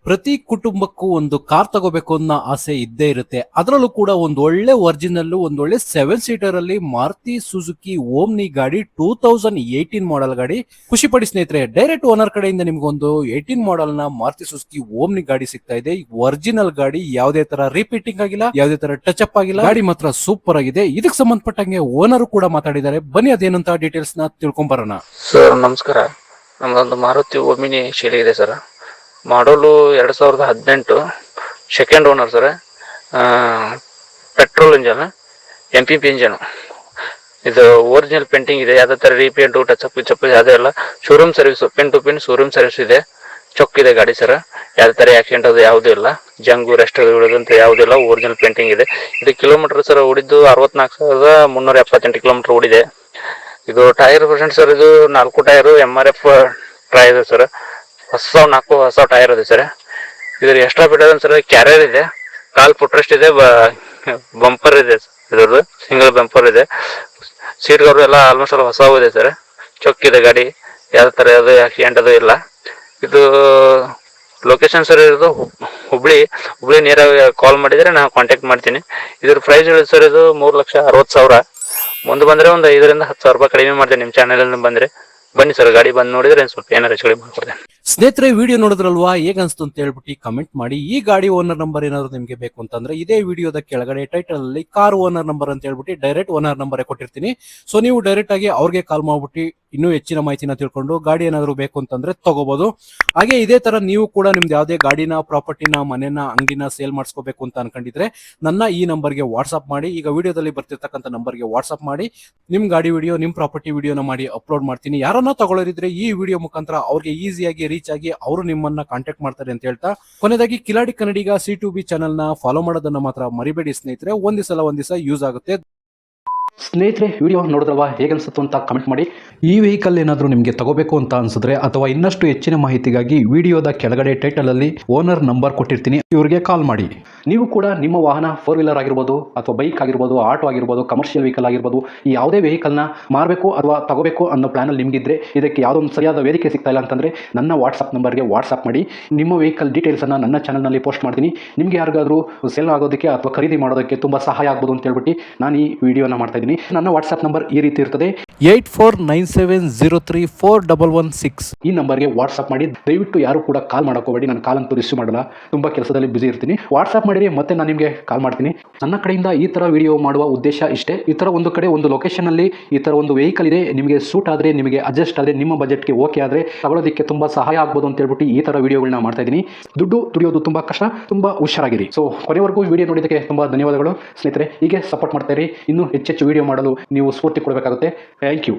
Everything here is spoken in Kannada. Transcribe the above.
ಪ್ರತಿ ಕುಟುಂಬಕ್ಕೂ ಒಂದು ಕಾರ್ ತಗೋಬೇಕು ಅನ್ನೋ ಆಸೆ ಇದ್ದೇ ಇರುತ್ತೆ. ಅದರಲ್ಲೂ ಕೂಡ ಒಂದು ಒಳ್ಳೆ ಒರಿಜಿನಲ್ ಒಂದು ಒಳ್ಳೆ 7 ಸೀಟರ್ ಅಲ್ಲಿ ಮಾರುತಿ ಸುಜುಕಿ ಓಮ್ನಿ ಗಾಡಿ 2018 ಮಾಡೆಲ್ ಗಾಡಿ ಖುಷಿ ಪಡಿ ಸ್ನೇಹಿತರೆ. ಡೈರೆಕ್ಟ್ ಓನರ್ ಕಡೆಯಿಂದ ನಿಮ್ಗೊಂದು 18 ಮಾಡೆಲ್ ನ ಮಾರುತಿ ಸುಜುಕಿ ಓಮ್ನಿ ಗಾಡಿ ಸಿಗ್ತಾ ಇದೆ. ಒರಿಜಿನಲ್ ಗಾಡಿ ಯಾವುದೇ ತರ ರಿಪೀಟಿಂಗ್ ಆಗಿಲ್ಲ, ಯಾವುದೇ ತರ ಟಚ್ ಅಪ್ ಆಗಿಲ್ಲ. ಗಾಡಿ ಮಾತ್ರ ಸೂಪರ್ ಆಗಿದೆ. ಇದಕ್ಕೆ ಸಂಬಂಧಪಟ್ಟಂಗೆ ಓನರ್ ಕೂಡ ಮಾತಾಡಿದ್ದಾರೆ. ಬನ್ನಿ ಅದೇನಂತ ಡೀಟೇಲ್ಸ್ ನ ತಿಳ್ಕೊಂಡ್ ಬರೋಣ. ಸರ್ ನಮಸ್ಕಾರ. ನಮ್ಮದೊಂದು ಮಾರುತಿ ಓಮಿನಿ ಶೈಲಿ ಇದೆ ಸರ್. ಮಾಡಲು 2018, second owner sir. Petrol engine, MPP engine. ಇದು ಒರಿಜಿನಲ್ ಪೇಂಟಿಂಗ್ ಇದೆ. ಯಾವುದೇ ಥರ ರೀಪೇಂಟು ಟಚಪ್ ಯಾವುದೇ ಇಲ್ಲ. Showroom service, pin to pin showroom service ಇದೆ. ಚೊಕ್ ಇದೆ ಗಾಡಿ ಸರ್. ಯಾವುದೇ ಥರ ಆಕ್ಸಿಡೆಂಟ್ ಅದು ಯಾವುದೂ ಇಲ್ಲ. ಜಂಗು ರೆಸ್ಟ್ ಉಳಿದಂತ ಯಾವುದಿಲ್ಲ. ಒರಿಜಿನಲ್ ಪೇಂಟಿಂಗ್ ಇದೆ. ಇದು ಕಿಲೋಮೀಟರ್ ಸರ್ ಓಡಿದ್ದು 64,378 ಕಿಲೋಮೀಟರ್ ಓಡಿದೆ. ಇದು ಟೈರ್ ಪರ್ಸೆಂಟ್ ಸರ್, ಇದು 4 ಟೈರು MRF ಟೈರ್ ಇದೆ ಸರ್. ಹೊಸ ಟೈರ್ ಇದೆ ಸರ್. ಇದ್ರ ಎಕ್ಸ್ಟ್ರಾ ಬಿಡೋದು ಸರ್, ಕ್ಯಾರಿಯರ್ ಇದೆ, ಕಾಲ್ ಫುಟ್ರೆಸ್ಟ್ ಇದೆ, ಬಂಪರ್ ಇದೆ ಇದ್ರದ್ದು, ಸಿಂಗಲ್ ಬಂಪರ್ ಇದೆ. ಸೀಟ್ಗಳು ಎಲ್ಲ ಆಲ್ಮೋಸ್ಟ್ ಎಲ್ಲ ಹೊಸ ಇದೆ ಸರ್. ಚೊಕ್ಕಿದೆ ಗಾಡಿ, ಯಾವ ಥರ ಅದು ಆಕ್ಸಿಡೆಂಟ್ ಅದು ಇಲ್ಲ. ಇದು ಲೊಕೇಶನ್ ಸರ್ ಇರೋದು ಹುಬ್ಳಿ ನೇರಾಗಿ ಕಾಲ್ ಮಾಡಿದರೆ ನಾನು ಕಾಂಟ್ಯಾಕ್ಟ್ ಮಾಡ್ತೀನಿ. ಇದ್ರ ಪ್ರೈಸ್ ಹೇಳಿ ಸರ್, ಇದು 3,60,000. ಮುಂದೆ ಬಂದರೆ ಒಂದು 5,000 ರಿಂದ 10,000 ರೂಪಾಯಿ ಕಡಿಮೆ ಮಾಡ್ತೇನೆ. ನಿಮ್ಮ ಚಾನಲ್ ಬಂದರೆ ಬನ್ನಿ ಸರ್, ಗಾಡಿ ಬಂದು ನೋಡಿದ್ರೆ ಸ್ವಲ್ಪ ಏನಾರು ಹೆಚ್ಚು ಕಡಿಮೆ ಮಾಡ್ಕೊಡ್ತೇನೆ. ಸ್ನೇಹಿತರೆ, ವಿಡಿಯೋ ನೋಡಿದ್ರಲ್ವಾ, ಹೇಗೆ ಅನ್ಸ್ತು ಅಂತ ಹೇಳ್ಬಿಟ್ಟು ಕಮೆಂಟ್ ಮಾಡಿ. ಈ ಗಾಡಿ ಓನರ್ ನಂಬರ್ ಏನಾದ್ರು ನಿಮಗೆ ಬೇಕು ಅಂತಂದ್ರೆ ಇದೇ ವಿಡಿಯೋದ ಕೆಳಗಡೆ ಟೈಟಲ್ ಅಲ್ಲಿ ಕಾರ್ ಓನರ್ ನಂಬರ್ ಅಂತ ಹೇಳ್ಬಿಟ್ಟು ಡೈರೆಕ್ಟ್ ಓನರ್ ನಂಬರ್ ಕೊಟ್ಟಿರ್ತೀನಿ. ಸೊ ನೀವು ಡೈರೆಕ್ಟ್ ಆಗಿ ಅವ್ರಿಗೆ ಕಾಲ್ ಮಾಡ್ಬಿಟ್ಟು ಇನ್ನೂ ಹೆಚ್ಚಿನ ಮಾಹಿತಿನ ತಿಳ್ಕೊಂಡು ಗಾಡಿ ಏನಾದ್ರು ಬೇಕು ಅಂತಂದ್ರೆ ತಗೋಬಹುದು. ಹಾಗೆ ಇದೇ ತರ ನೀವು ಕೂಡ ನಿಮ್ದು ಯಾವುದೇ ಗಾಡಿನ, ಪ್ರಾಪರ್ಟಿನ, ಮನೆನ, ಅಂಗಡಿನ ಸೇಲ್ ಮಾಡಿಸ್ಕೋಬೇಕು ಅಂತ ಅನ್ಕೊಂಡಿದ್ರೆ ನನ್ನ ಈ ನಂಬರ್ಗೆ ವಾಟ್ಸ್ಆಪ್ ಮಾಡಿ. ಈಗ ವಿಡಿಯೋದಲ್ಲಿ ಬರ್ತಿರ್ತಕ್ಕಂಥ ನಂಬರ್ಗೆ ವಾಟ್ಸ್ಆಪ್ ಮಾಡಿ ನಿಮ್ ಗಾಡಿ ವಿಡಿಯೋ, ನಿಮ್ ಪ್ರಾಪರ್ಟಿ ವಿಡಿಯೋನ ಮಾಡಿ ಅಪ್ಲೋಡ್ ಮಾಡ್ತೀನಿ. ಯಾರನ್ನ ತಗೊಳ್ಳೋರಿದ್ರೆ ಈ ವಿಡಿಯೋ ಮುಖಾಂತರ ಅವ್ರಿಗೆ ಈಸಿಯಾಗಿ ರೀಚ್ ಆಗಿ ಅವರು ನಿಮ್ಮನ್ನ ಕಾಂಟ್ಯಾಕ್ಟ್ ಮಾಡ್ತಾರೆ ಅಂತ ಹೇಳ್ತಾ, ಕೊನೆಯದಾಗಿ ಕಿಲಾಡಿ ಕನ್ನಡಿಗ C2B ಚಾನೆಲ್ ನ ಫಾಲೋ ಮಾಡೋದನ್ನ ಮಾತ್ರ ಮರಿಬೇಡಿ ಸ್ನೇಹಿತರೆ. ಒಂದ್ ದಿವಸ ಯೂಸ್ ಆಗುತ್ತೆ. ಸ್ನೇಹಿತರೆ, ವಿಡಿಯೋ ನೋಡಿದ್ರಲ್ವಾ, ಹೇಗೆ ಅನ್ಸುತ್ತೆ ಅಂತ ಕಮೆಂಟ್ ಮಾಡಿ. ಈ ವೆಹಿಕಲ್ ಏನಾದರೂ ನಿಮಗೆ ತಗೋಬೇಕು ಅಂತ ಅನ್ಸಿದ್ರೆ ಅಥವಾ ಇನ್ನಷ್ಟು ಹೆಚ್ಚಿನ ಮಾಹಿತಿಗಾಗಿ ವಿಡಿಯೋದ ಕೆಳಗಡೆ ಟೈಟಲ್ ಅಲ್ಲಿ ಓನರ್ ನಂಬರ್ ಕೊಟ್ಟಿರ್ತೀನಿ, ಇವರಿಗೆ ಕಾಲ್ ಮಾಡಿ. ನೀವು ಕೂಡ ನಿಮ್ಮ ವಾಹನ 4 ವೀಲರ್ ಆಗಿರ್ಬೋದು, ಅಥವಾ ಬೈಕ್ ಆಗಿರ್ಬೋದು, ಆಟೋ ಆಗಿರ್ಬೋದು, ಕಮರ್ಷಿಯಲ್ ವೆಹಿಕಲ್ ಆಗಿರ್ಬೋದು, ಈ ಯಾವುದೇ ವೆಹಿಕಲ್ನ ಮಾರಬೇಕು ಅಥವಾ ತಗೋಬೇಕು ಅನ್ನೋ ಪ್ಲಾನಲ್ಲಿ ನಿಮಗಿದ್ರೆ, ಇದಕ್ಕೆ ಯಾವುದೋ ಒಂದು ಸರಿಯಾದ ವೇದಿಕೆ ಸಿಗ್ತಾ ಇಲ್ಲ ಅಂತಂದರೆ ನನ್ನ ವಾಟ್ಸಪ್ ನಂಬರ್ಗೆ ವಾಟ್ಸಪ್ ಮಾಡಿ. ನಿಮ್ಮ ವೆಹಿಕಲ್ ಡೀಟೇಲ್ಸನ್ನು ನನ್ನ ಚಾನಲ್ನಲ್ಲಿ ಪೋಸ್ಟ್ ಮಾಡ್ತೀನಿ. ನಿಮಗೆ ಯಾರಿಗಾದರೂ ಸೇಲ್ ಆಗೋದಕ್ಕೆ ಅಥವಾ ಖರೀದಿ ಮಾಡೋದಕ್ಕೆ ತುಂಬ ಸಹಾಯ ಆಗ್ಬೋದು ಅಂತ ಹೇಳ್ಬಿಟ್ಟು ನಾನು ಈ ವಿಡಿಯೋನ ಮಾಡ್ತಾ ಇದ್ದೀನಿ. ನನ್ನ ವಾಟ್ಸ್ಆಪ್ ನಂಬರ್ ಈ ರೀತಿ ಇರ್ತದೆ, 8497034116. ಈ ನಂಬರ್ಗೆ ವಾಟ್ಸ್ಆಪ್ ಮಾಡಿ. ದಯವಿಟ್ಟು ಯಾರು ಕೂಡ ಕಾಲ್ ಮಾಡೋಕೋಬೇಡಿ. ನಾನು ಕಾಲ್ ಅಂತೂ ರಿಸೀವ್ ಮಾಡಲ್ಲ, ತುಂಬ ಕೆಲಸದಲ್ಲಿ ಬಿಸಿ ಇರ್ತೀನಿ. ವಾಟ್ಸ್ಆಪ್ ಮಾಡಿರಿ, ಮತ್ತೆ ನಾನು ನಿಮಗೆ ಕಾಲ್ ಮಾಡ್ತೀನಿ. ನನ್ನ ಕಡೆಯಿಂದ ಈ ಥರ ವಿಡಿಯೋ ಮಾಡುವ ಉದ್ದೇಶ ಇಷ್ಟೇ. ಈ ಥರ ಒಂದು ಕಡೆ ಒಂದು ಲೊಕೇಶನಲ್ಲಿ ಈ ಥರ ಒಂದು ವೆಹಿಕಲ್ ಇದೆ, ನಿಮಗೆ ಸೂಟ್ ಆದರೆ, ನಿಮಗೆ ಅಡ್ಜಸ್ಟ್ ಆದರೆ, ನಿಮ್ಮ ಬಜೆಟ್ಗೆ ಓಕೆ ಆದರೆ ತಗೊಳ್ಳೋದಕ್ಕೆ ತುಂಬ ಸಹಾಯ ಆಗ್ಬೋದು ಅಂತ ಹೇಳ್ಬಿಟ್ಟು ಈ ಥರ ವಿಡಿಯೋಗಳನ್ನ ಮಾಡ್ತಾ ಇದ್ದೀನಿ. ದುಡ್ಡು ದುಡಿಯೋದು ತುಂಬ ಕಷ್ಟ, ತುಂಬ ಹುಷಾರಾಗಿರಿ. ಸೊ ಕೊನೆವರೆಗೂ ವಿಡಿಯೋ ನೋಡಿದ್ದಕ್ಕೆ ತುಂಬ ಧನ್ಯವಾದಗಳು ಸ್ನೇಹಿತರೆ. ಹೀಗೆ ಸಪೋರ್ಟ್ ಮಾಡ್ತಾ ಇರಿ. ಇನ್ನೂ ಹೆಚ್ಚೆಚ್ಚು ವಿಡಿಯೋ ಮಾಡಲು ನೀವು ಸ್ಫೂರ್ತಿ ಕೊಡಬೇಕಾಗುತ್ತೆ. Thank you.